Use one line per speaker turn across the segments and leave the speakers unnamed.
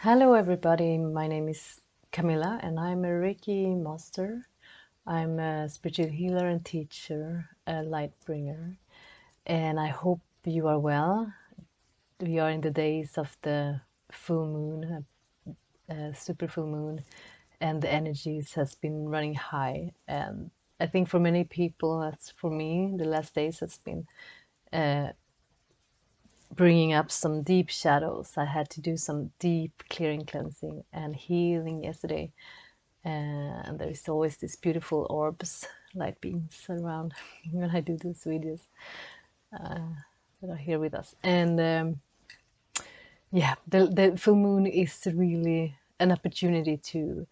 Hello everybody, my name is Camilla and I'm a Reiki master. I'm a spiritual healer and teacher, a light bringer, and I hope you are well. We are in the days of the full moon, super full moon, and the energies has been running high. And I think for many people, as for me, the last days has been bringing up some deep shadows. I had to do some deep clearing, cleansing, and healing yesterday. And there is always these beautiful orbs, light beings around when I do these videos that are here with us. And yeah, the full moon is really an opportunity to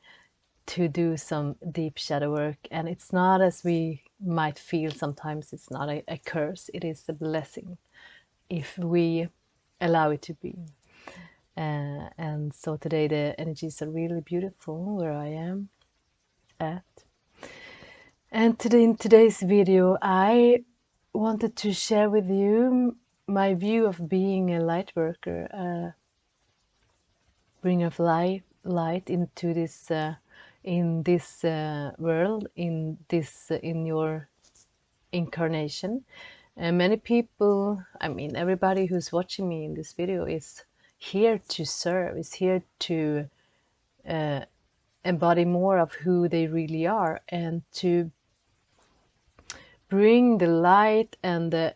do some deep shadow work, and it's not as we might feel sometimes. It's not a curse. It is a blessing if we allow it to be. And so today the energies are really beautiful where I am at. And today, in today's video, I wanted to share with you my view of being a light worker, a bringer of light into this in this world, in your incarnation. And many people, I mean, everybody who's watching me in this video is here to serve, is here to embody more of who they really are and to bring the light and the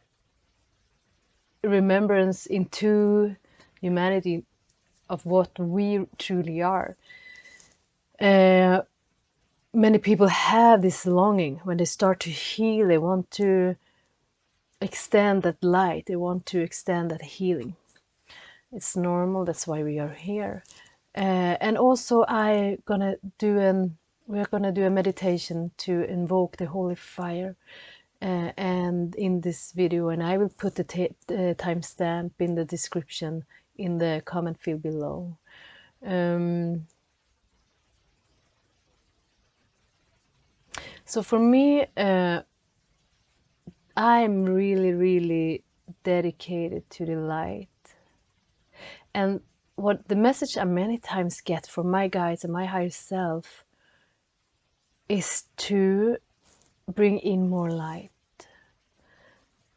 remembrance into humanity of what we truly are. Many people have this longing when they start to heal. They want to extend that light. They want to extend that healing. It's normal. That's why we are here. And also, we're gonna do a meditation to invoke the holy fire. And in this video, and I will put the timestamp in the description in the comment field below. So for me, I'm really dedicated to the light. And what the message I many times get from my guides and my higher self is to bring in more light.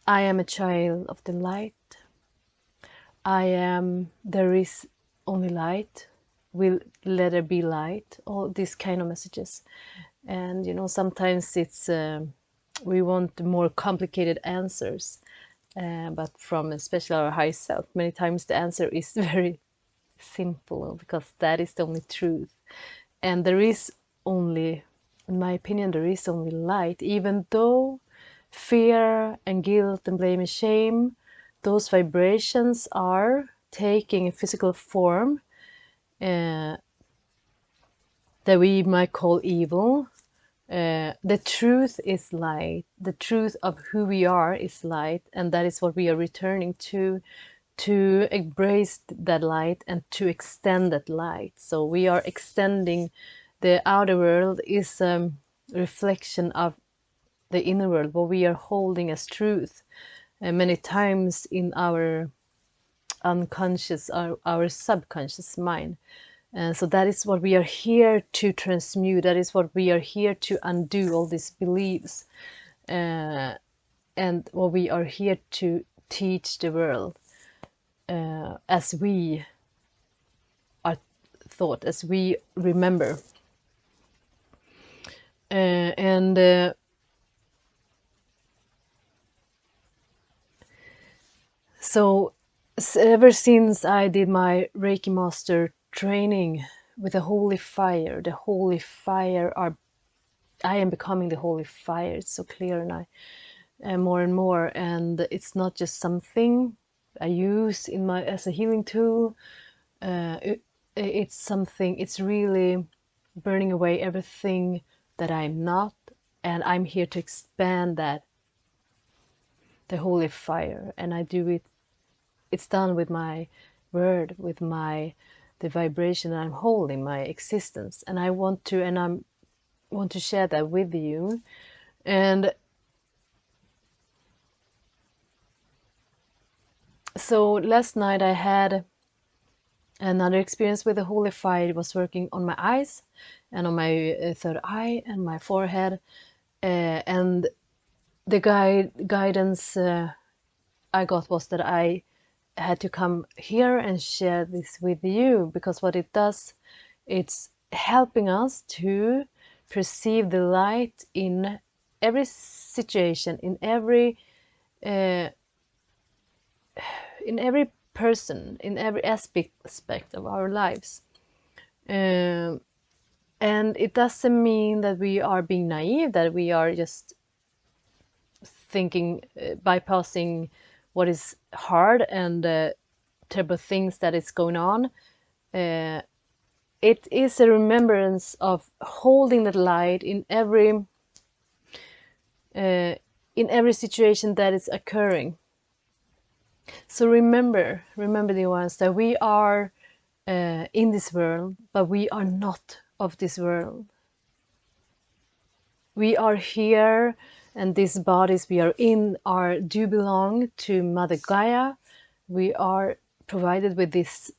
I am a child of the light. There is only light. Will let there be light. All these kind of messages. And sometimes it's we want more complicated answers, but from especially our high self, many times the answer is very simple because that is the only truth. And there is only, in my opinion, there is only light, even though fear and guilt and blame and shame, those vibrations are taking a physical form that we might call evil. The truth is light. The truth of who we are is light, and that is what we are returning to embrace that light and to extend that light. So we are extending. The outer world is a reflection of the inner world, what we are holding as truth. And many times in our unconscious, our subconscious mind. So that is what we are here to transmute. That is what we are here to undo, all these beliefs. And what we are here to teach the world as we are thought, as we remember. So ever since I did my Reiki Master training with the Holy Fire, I am becoming the Holy Fire. It's so clear, and I more and more, and it's not just something I use as a healing tool. It's something. It's really burning away everything that I'm not, and I'm here to expand that, the Holy Fire, and I do it. It's done with my word, with the vibration I'm holding, my existence, and I want to share that with you. And so last night I had Another experience with the holy fire was working on my eyes and on my third eye and my forehead. And the guidance I got was that I had to come here and share this with you, because what it does, it's helping us to perceive the light in every situation, uh, in every person, in every aspect of our lives. Um, and it doesn't mean that we are being naive, that we are just thinking, bypassing what is hard and terrible things that is going on. Uh, it is a remembrance of holding that light uh, in every situation that is occurring. So remember, the ones that we are in this world, but we are not of this world. We are here, and these bodies we are in do belong to Mother Gaia. We are provided with these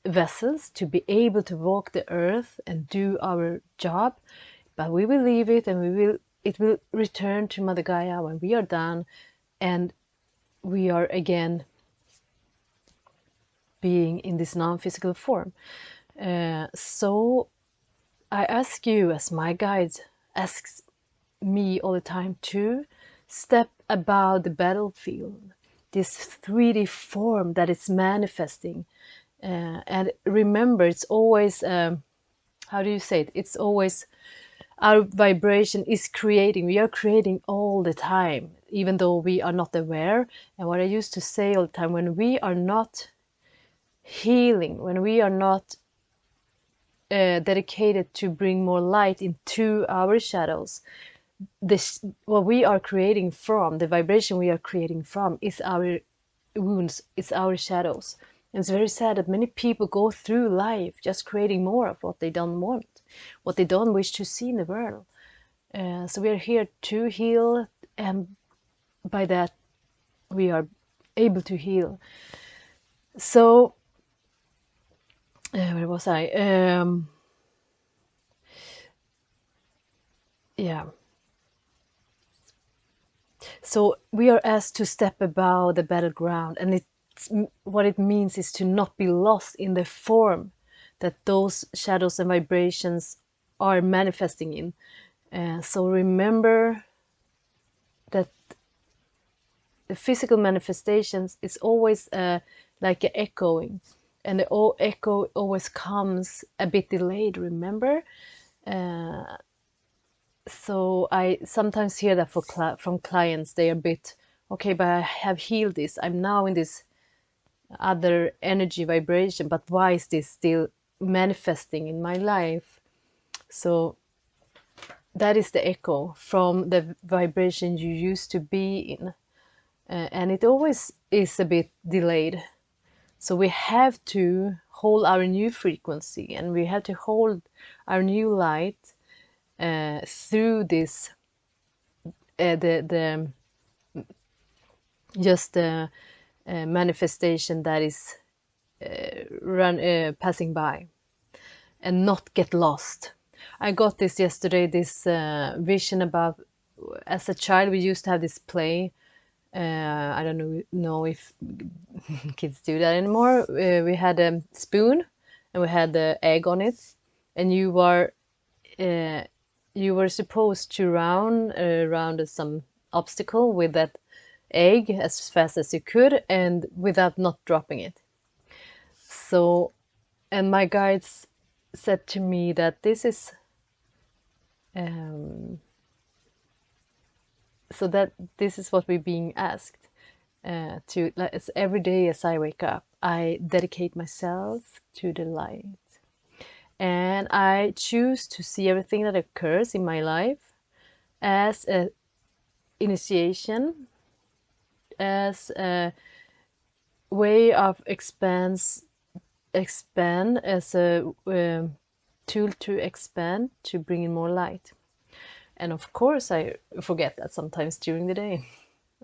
vessels to be able to walk the earth and do our job, but we will leave it, and it will return to Mother Gaia when we are done, and we are again being in this non-physical form. So I ask you, as my guide asks me all the time, to step above the battlefield, this 3D form that is manifesting. And remember, it's always, how do you say it? It's always, our vibration is creating. We are creating all the time, even though we are not aware. And what I used to say all the time, when we are not healing, when we are not dedicated to bring more light into our shadows, what we are creating from, the vibration we are creating from, is our wounds, it's our shadows. And it's very sad that many people go through life just creating more of what they don't want, what they don't wish to see in the world. So we are here to heal, and by that we are able to heal. So where was I? Yeah. So we are asked to step above the battleground, and what it means is to not be lost in the form that those shadows and vibrations are manifesting in. So remember that the physical manifestations is always like an echoing, and the echo always comes a bit delayed, remember? So I sometimes hear that from clients, they are a bit, okay, but I have healed this, I'm now in this other energy vibration, but why is this still manifesting in my life? So that is the echo from the vibration you used to be in, and it always is a bit delayed. So we have to hold our new frequency, and we have to hold our new light through this, the just the manifestation that is passing by, and not get lost. I got this yesterday, this vision about, as a child we used to have this play. I don't know if kids do that anymore. We had a spoon and we had the egg on it, and uh, you were supposed to run around some obstacle with that egg as fast as you could and without not dropping it. So, and my guides said to me that this is um, so that this is what we're being asked to, like, as every day as I wake up, I dedicate myself to the light, and I choose to see everything that occurs in my life as a initiation, as a way of expand, as a tool to expand, to bring in more light. And of course I forget that sometimes during the day.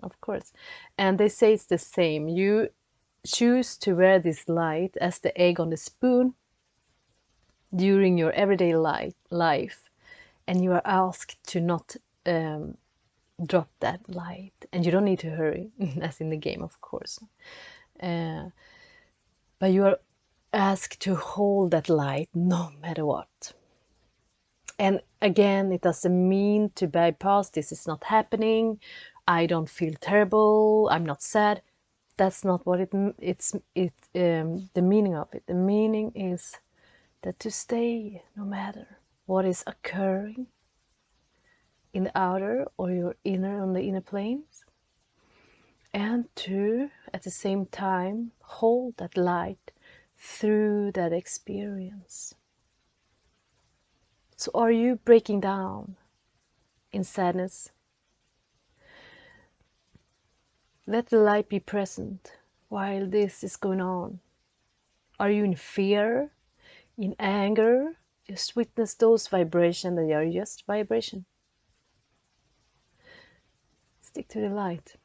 Of course. And they say it's the same. choose to wear this light as the egg on the spoon during your everyday life, and you are asked to not drop that light, and you don't need to hurry as in the game, of course, but you are asked to hold that light no matter what. And again, it doesn't mean to bypass, this is not happening, I don't feel terrible, I'm not sad. That's not what the meaning of it. The meaning is that to stay no matter what is occurring in the outer or your inner, on the inner planes, and to at the same time hold that light through that experience. So are you breaking down in sadness? Let the light be present while this is going on. Are you in fear, in anger? Just witness those vibrations, that are just vibration. Stick to the light.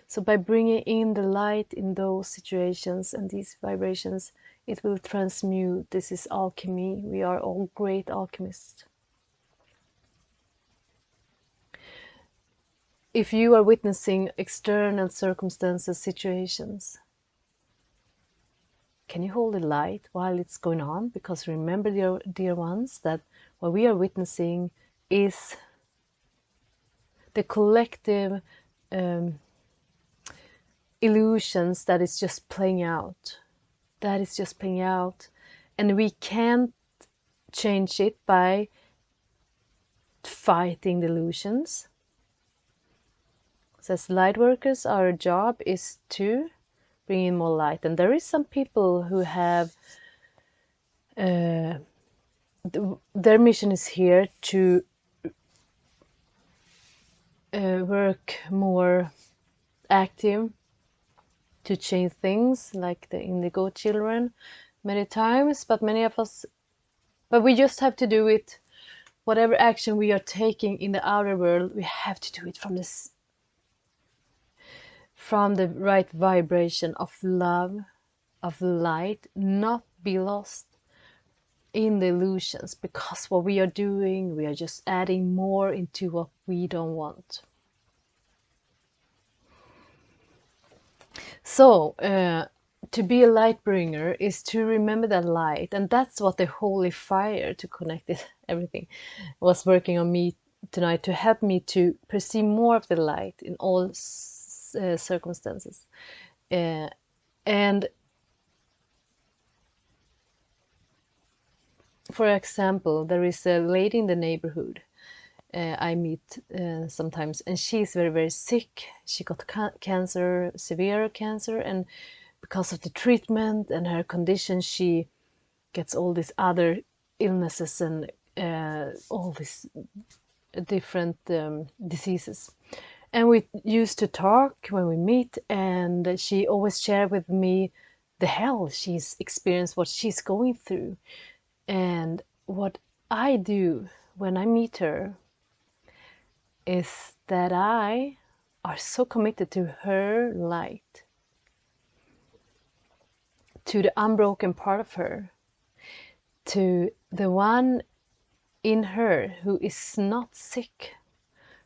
So by bringing in the light in those situations and these vibrations, it will transmute. This is alchemy. We are all great alchemists. If you are witnessing external circumstances, situations, can you hold the light while it's going on? Because remember, dear ones, that what we are witnessing is the collective illusions that is just playing out. That is just playing out. And we can't change it by fighting the illusions. So as light workers, our job is to bring in more light. And there is some people who have their mission is here to work more active, to change things, like the indigo children many times, but many of us, but we just have to do it. Whatever action we are taking in the outer world, we have to do it from the right vibration of love, of light, not be lost in the illusions, because what we are doing, we are just adding more into what we don't want. So to be a light bringer is to remember that light, and that's what the holy fire, to connect it everything, was working on me tonight, to help me to perceive more of the light in all circumstances. And for example, there is a lady in the neighborhood I meet sometimes, and she's very, very sick. She got cancer, severe cancer, and because of the treatment and her condition, she gets all these other illnesses and all these different diseases. And we used to talk when we meet, and she always shared with me the hell she's experienced, what she's going through. And what I do when I meet her is that I are so committed to her light, to the unbroken part of her, to the one in her who is not sick,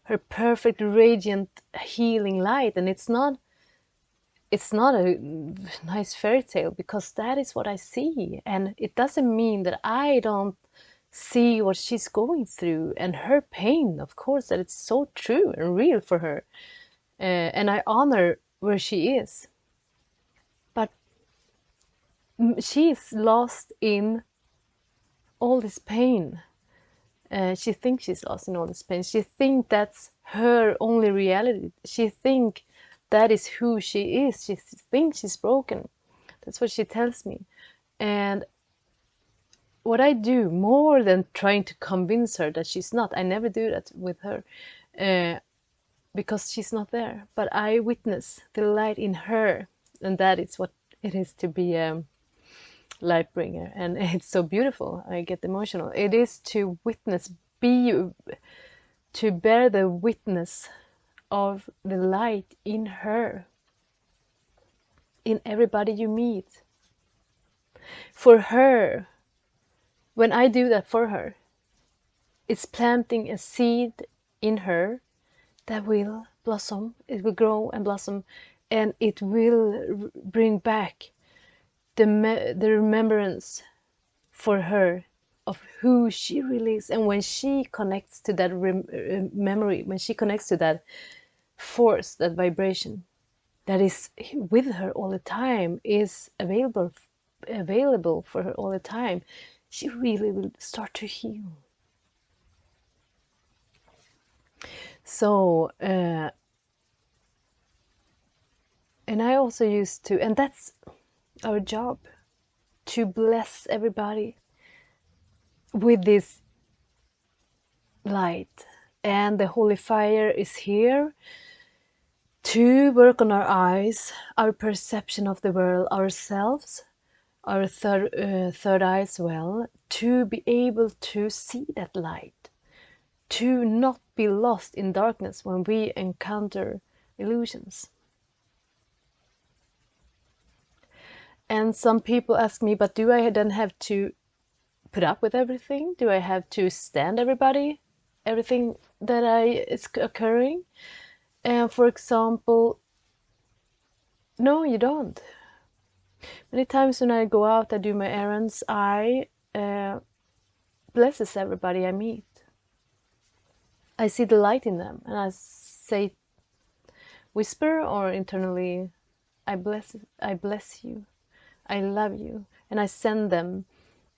her perfect, radiant, healing light. And it's not a nice fairy tale, because that is what I see. And it doesn't mean that I don't see what she's going through and her pain, of course, that it's so true and real for her. And I honor where she is. But she is lost in all this pain. She thinks she's lost in all this pain. She thinks that's her only reality. She thinks that is who she is. She thinks she's broken. That's what she tells me. And what I do, more than trying to convince her that she's not, I never do that with her, because she's not there. But I witness the light in her, and that is what it is to be a light bringer. And it's so beautiful. I get emotional. It is to witness, to bear the witness of the light in her. in everybody you meet. For her, when I do that for her, it's planting a seed in her that will blossom, it will grow and blossom, and it will bring back the remembrance for her of who she really is. And when she connects to that memory, when she connects to that force, that vibration that is with her all the time, is available for her all the time, she really will start to heal. So and I also used to, and that's our job, to bless everybody with this light. And the holy fire is here to work on our eyes, our perception of the world, ourselves, our third eye as well, to be able to see that light, to not be lost in darkness when we encounter illusions. And some people ask me, but do I then have to put up with everything? Do I have to stand everything that is occurring? And for example, no, you don't. Many times when I go out, I do my errands, I blesses everybody I meet. I see the light in them, and I say, whisper or internally, I bless you, I love you, and I send them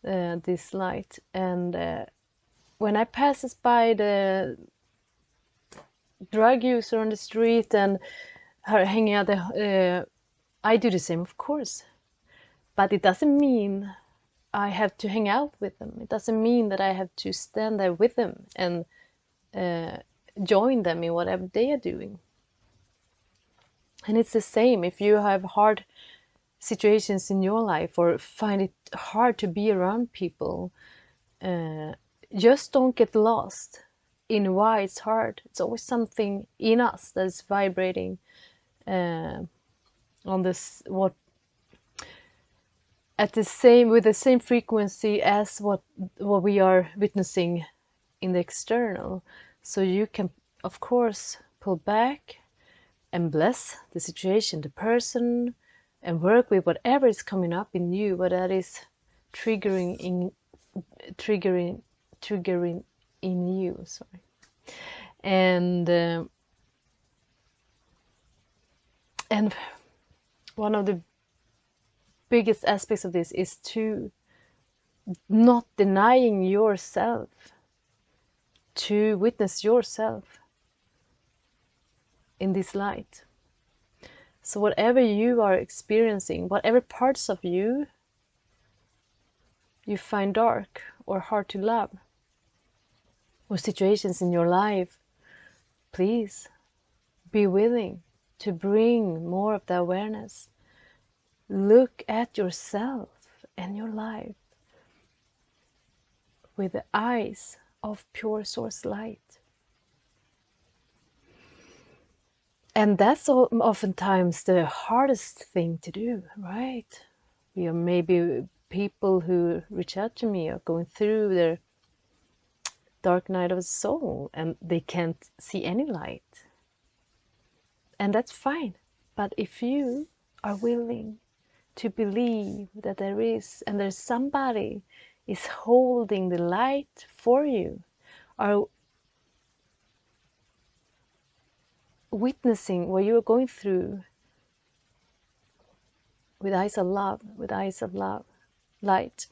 this light. And when I passes by the drug user on the street and her hanging out, I do the same, of course. But it doesn't mean I have to hang out with them. It doesn't mean that I have to stand there with them and join them in whatever they are doing. And it's the same if you have hard situations in your life or find it hard to be around people. Just don't get lost in why it's hard. It's always something in us that is vibrating on this, what at the same, with the same frequency as what we are witnessing in the external. So you can, of course, pull back and bless the situation, the person, and work with whatever is coming up in you, what that is triggering in you. Sorry. And one of the biggest aspects of this is to not denying yourself, to witness yourself in this light. So whatever you are experiencing, whatever parts of you find dark or hard to love, or situations in your life, please be willing to bring more of the awareness. Look at yourself and your life with the eyes of pure source light. And that's oftentimes the hardest thing to do, right? We are maybe people who reach out to me are going through their dark night of the soul and they can't see any light. And that's fine. But if you are willing to believe that there is, and there's somebody is holding the light for you, are witnessing what you are going through with eyes of love, light.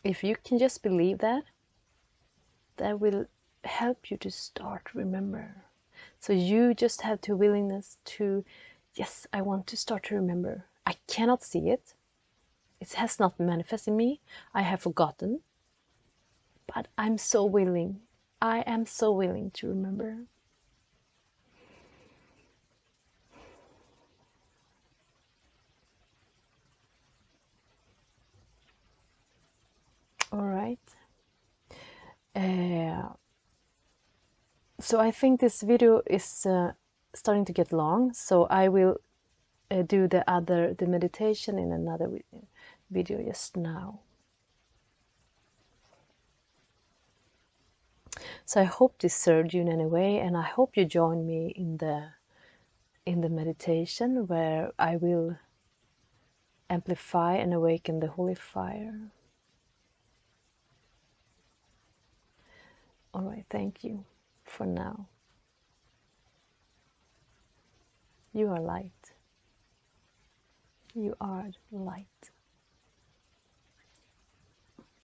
If you can just believe that, that will help you to start to remember. So you just have the willingness to, yes, I want to start to remember. I cannot see it. It has not manifested in me. I have forgotten. But I'm so willing. I am so willing to remember. All right. So I think this video is starting to get long, so I will do the meditation in another video just now. So I hope this served you in any way, and I hope you join me in the meditation where I will amplify and awaken the holy fire. All right, thank you for now. You are light. You are light.